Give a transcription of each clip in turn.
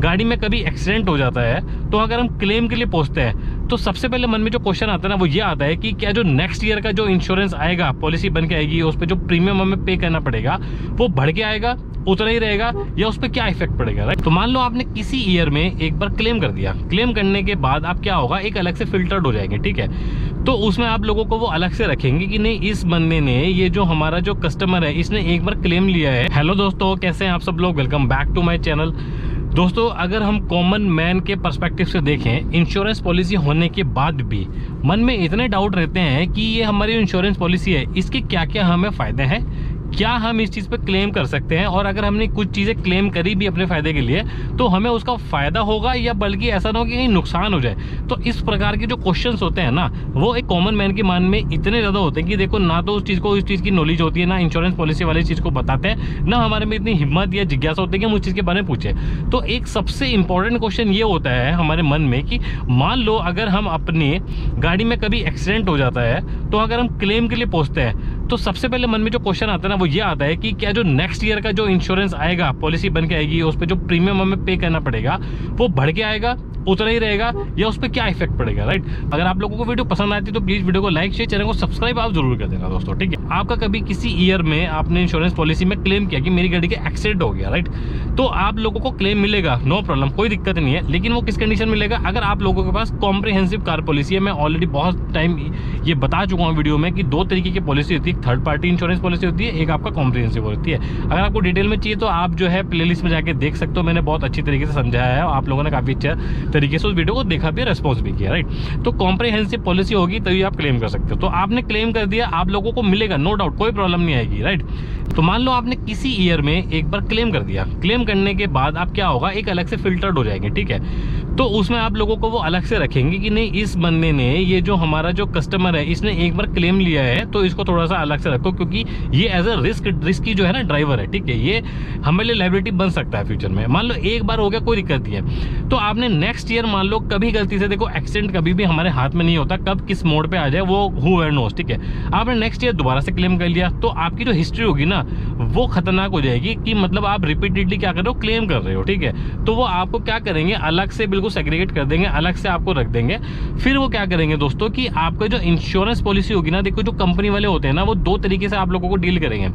गाड़ी में कभी एक्सीडेंट हो जाता है तो अगर हम क्लेम के लिए पहुंचते हैं तो सबसे पहले मन में जो क्वेश्चन आता है ना वो ये आता है कि क्या जो नेक्स्ट ईयर का जो इंश्योरेंस आएगा, पॉलिसी बन के आएगी, उस पर जो प्रीमियम हमें पे करना पड़ेगा वो बढ़ के आएगा, उतना ही रहेगा, या उस पर क्या इफेक्ट पड़ेगा, राइट। तो मान लो आपने किसी ईयर में एक बार क्लेम कर दिया, क्लेम करने के बाद आप क्या होगा, एक अलग से फिल्टर्ड हो जाएंगे, ठीक है। तो उसमें आप लोगों को वो अलग से रखेंगे कि नहीं इस बंदे ने, ये जो हमारा जो कस्टमर है, इसने एक बार क्लेम लिया है। हेलो दोस्तों, कैसे हैं आप सब लोग, welcome back to my channel. दोस्तों, अगर हम कॉमन मैन के पर्सपेक्टिव से देखें, इंश्योरेंस पॉलिसी होने के बाद भी मन में इतने डाउट रहते हैं कि ये हमारी इंश्योरेंस पॉलिसी है, इसके क्या क्या हमें फायदे हैं, क्या हम इस चीज़ पे क्लेम कर सकते हैं, और अगर हमने कुछ चीज़ें क्लेम करी भी अपने फायदे के लिए तो हमें उसका फायदा होगा या बल्कि ऐसा ना हो कि कहीं नुकसान हो जाए। तो इस प्रकार के जो क्वेश्चंस होते हैं ना, वो एक कॉमन मैन के मन में इतने ज़्यादा होते हैं कि देखो, ना तो उस चीज़ को, इस चीज़ की नॉलेज होती है, ना इंश्योरेंस पॉलिसी वाली चीज़ को बताते हैं, ना हमारे में इतनी हिम्मत या जिज्ञासा होती है कि हम उस चीज़ के बारे में पूछें। तो एक सबसे इंपॉर्टेंट क्वेश्चन ये होता है हमारे मन में कि मान लो अगर हम अपनी गाड़ी में कभी एक्सीडेंट हो जाता है तो अगर हम क्लेम के लिए पहुंचते हैं तो सबसे पहले मन में जो क्वेश्चन आता है ना वो ये आता है कि क्या जो नेक्स्ट ईयर का जो इंश्योरेंस आएगा, पॉलिसी बन के आएगी, उस पर जो प्रीमियम हमें पे करना पड़ेगा वो बढ़ के आएगा, उतना ही रहेगा, या उस पर क्या इफेक्ट पड़ेगा, राइट। अगर आप लोगों को वीडियो पसंद आती है तो प्लीज वीडियो को लाइक शेयर, चैनल को सब्सक्राइब आप जरूर कर देना दोस्तों, ठीक है। आपका कभी किसी ईयर में आपने इंश्योरेंस पॉलिसी में क्लेम किया कि मेरी गाड़ी का एक्सीडेंट हो गया, राइट, तो आप लोगों को क्लेम मिलेगा, नो प्रॉब्लम, कोई दिक्कत नहीं है। लेकिन वो किस कंडीशन में मिलेगा, अगर आप लोगों के पास कॉम्प्रिहेंसिव कार पॉलिसी है। मैं ऑलरेडी बहुत टाइम ये बता चुका हूँ वीडियो में कि दो तरीके की पॉलिसी होती है, एक थर्ड पार्टी इंश्योरेंस पॉलिसी होती है, एक आपका कॉम्प्रिहेंसिव होती है। अगर आपको डिटेल में चाहिए तो आप जो है प्लेलिस्ट में जाके देख सकते हो, मैंने बहुत अच्छी तरीके से समझाया है, आप लोगों ने काफी अच्छा तरीके से उस वीडियो को देखा भी, रेस्पॉन्स भी किया, राइट। तो कॉम्प्रिहेंसिव पॉलिसी होगी तभी आप क्लेम कर सकते हो। तो आपने क्लेम कर दिया, आप लोगों को मिलेगा, नो डाउट, कोई प्रॉब्लम नहीं आएगी, राइट। तो मान लो आपने किसी ईयर में एक बार क्लेम कर दिया, क्लेम करने के बाद आप क्या होगा, एक अलग से फिल्टर्ड हो जाएंगे, ठीक है। तो उसमें आप लोगों को वो अलग से रखेंगे कि नहीं इस बंदे ने, ये जो हमारा जो कस्टमर है, इसने एक बार क्लेम लिया है तो इसको थोड़ा सा अलग से रखो, क्योंकि ये एज अ रिस्की जो है ना ड्राइवर है, ठीक है, ये हमारे लिए लायबिलिटी बन सकता है फ्यूचर में। मान लो एक बार हो गया, कोई दिक्कत नहीं है। तो आपने नेक्स्ट ईयर मान लो कभी गलती से, देखो एक्सीडेंट कभी भी हमारे हाथ में नहीं होता, कब किस मोड पे आ जाए वो हू नोस, ठीक है। आपने नेक्स्ट ईयर दोबारा से क्लेम कर लिया तो आपकी जो हिस्ट्री होगी ना वो खतरनाक हो जाएगी, कि मतलब आप रिपीटेडली क्या कर रहे हो, क्लेम कर रहे हो, ठीक है। तो वो आपको क्या करेंगे, अलग से बिल्कुल सेग्रीगेट कर देंगे, अलग से आपको रख देंगे। फिर वो क्या करेंगे दोस्तों कि आपका जो इंश्योरेंस पॉलिसी होगी ना, देखो जो कंपनी वाले होते हैं ना, वो दो तरीके से आप लोगों को डील करेंगे।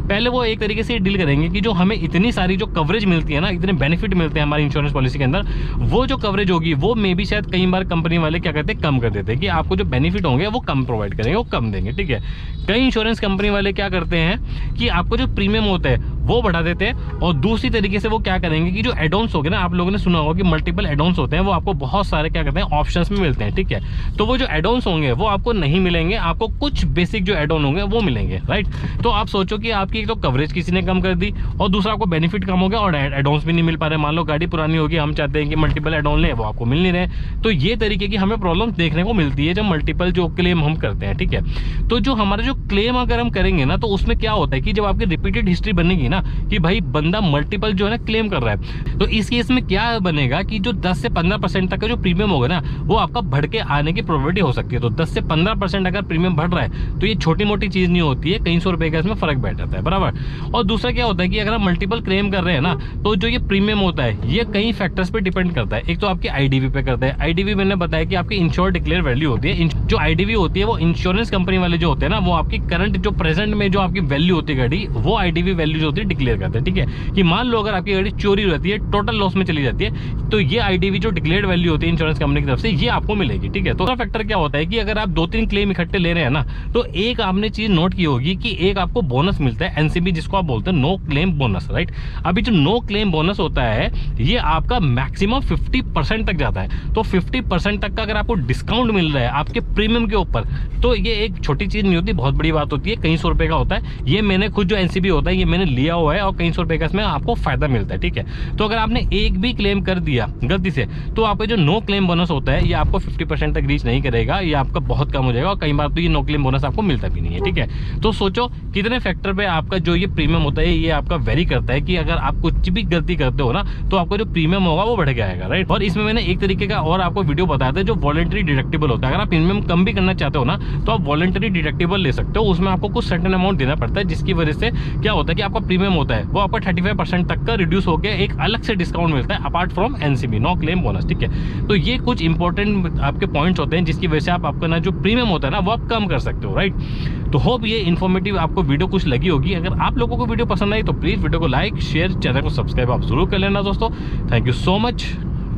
पहले वो एक तरीके से डील करेंगे कि जो हमें इतनी सारी जो कवरेज मिलती है ना, इतने बेनिफिट मिलते हैं हमारी इंश्योरेंस पॉलिसी के अंदर, वो जो कवरेज होगी वो मे भी शायद कई बार कंपनी वाले क्या करते हैं, कम कर देते हैं, कि आपको जो बेनिफिट होंगे वो कम प्रोवाइड करेंगे, वो कम देंगे, ठीक है। कई इंश्योरेंस कंपनी वाले क्या करते हैं कि आपको जो प्रीमियम होता है वो बढ़ा देते हैं, और दूसरी तरीके से वो क्या करेंगे कि जो एडॉन्स हो गए ना, आप लोगों ने सुना होगा कि मल्टीपल एडॉन्स होते हैं, वो आपको बहुत सारे क्या कहते हैं ऑप्शंस में मिलते हैं, ठीक है। तो वो जो एडॉन्स होंगे वो आपको नहीं मिलेंगे, आपको कुछ बेसिक जो एडॉन होंगे वो मिलेंगे, राइट। तो आप सोचो कि आपकी एक तो कवरेज किसी ने कम कर दी, और दूसरा आपको बेनिफिट कम हो गया, और एडॉन्स भी नहीं मिल पा रहे। मान लो गाड़ी पुरानी होगी, हम चाहते हैं कि मल्टीपल एडॉन लें, वो आपको मिल नहीं रहे। तो ये तरीके की हमें प्रॉब्लम देखने को मिलती है जब मल्टीपल जो क्लेम हम करते हैं, ठीक है। तो जो हमारा जो क्लेम अगर हम करेंगे ना, तो उसमें क्या होता है कि जब आपकी रिपीटेड हिस्ट्री बनेगी ना कि भाई बंदा मल्टीपल जो है ना क्लेम कर रहा है, तो इस केस में क्या बनेगा कि जो 10 से 15% तक का जो प्रीमियम होगा ना, वो आपका बढ़ के आने की प्रोबेबिलिटी हो सकती है। तो 10 से 15% अगर प्रीमियम बढ़ रहा है तो ये छोटी मोटी चीज नहीं होती है, कई सौ रुपए का इसमें फर्क बैठ जाता है, बराबर। और दूसरा क्या होता है कि अगर हम मल्टीपल क्लेम कर रहे हैं ना, तो जो ये प्रीमियम होता है ये कई फैक्टर्स पे डिपेंड करता है। एक तो आपकी आईडीवी पे करता है। आईडीवी मैंने बताया कि आपकी इंश्योर्ड डिक्लेयर वैल्यू होती है। जो आईडीवी होती है वो इंश्योरेंस कंपनी वाले जो होते हैं ना, वो आपकी करंट जो प्रेजेंट में जो आपकी वैल्यू होती है गाड़ी, वो आईडीवी वैल्यू जो होती है डिक्लेयर करते हैं, ठीक है। कि मान लो अगर आपकी गाड़ी चोरी रहती है, टोटल लॉस में चली जाती है, तो ये आईडीवी जो डिक्लेयर्ड वैल्यू होती है इंश्योरेंस कंपनी की तरफ से, ये आपको मिलेगी, ठीक है। तो फैक्टर क्या होता है कि अगर आप 2-3 क्लेम इकट्ठे ले रहे हैं ना, तो एक आपने चीज नोट की होगी कि एक आपको बोनस मिलता है, एनसीबी जिसको आप बोलते हैं, नो क्लेम बोनस, राइट। अभी जो नो क्लेम बोनस होता है ये आपका मैक्सिमम 50% तक जाता है। तो 50% तक का अगर आपको डिस्काउंट मिल रहा है आपके प्रीमियम के ऊपर, तो ये एक छोटी चीज नहीं होती, बहुत बड़ी बात होती है। कई सौ रुपए का होता है। ये मैंने खुद जो एनसीबी होता है ये मैंने लिया हुआ है, और कई सौ रुपए का इसमें आपको फायदा मिलता है, ठीक है। तो अगर आपने एक भी क्लेम कर दिया गलती से, तो आपका जो नो क्लेम बोनस होता है ये आपको 50% तक रीच नहीं करेगा, ये आपका बहुत कम हो जाएगा और कई बार तो ये नो क्लेम बोनस आपको मिलता भी नहीं है। ठीक है, तो सोचो कितने फैक्टर पे आपका जो ये प्रीमियम होता है ये आपका वेरी करता है कि अगर आप कुछ भी गलती करते हो ना तो आपका जो प्रीमियम होगा वो बढ़ जाएगा, राइट। और इसमें मैंने एक तरीके का और आपको वीडियो बताया था जो वॉलंटरी डिडक्टेबल होता है। अगर आप प्रीमियम कम भी करना चाहते हो ना तो आप वॉलंटरी डिडक्टेबल ले सकते हो, उसमें आपको कुछ सर्टेन अमाउंट देना पड़ता है, जिसकी वजह से क्या होता है कि आपका प्रीमियम होता है वो आपका 35% तक का रिड्यूस होकर एक अलग से डिस्काउंट मिलता है apart from NCB, no claim bonus. ठीक है, तो ये कुछ इंपॉर्टेंट आपके पॉइंट्स होते हैं जिसकी वजह से आप आपका ना जो प्रीमियम होता है ना वो आप कम कर सकते हो, राइट। तो होप ये इन्फॉर्मेटिव आपको वीडियो कुछ लगी होगी। अगर आप लोगों को वीडियो पसंद आई तो प्लीज वीडियो को लाइक शेयर, चैनल को सब्सक्राइब आप जरूर कर लेना दोस्तों। थैंक यू सो मच,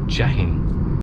जय हिंद।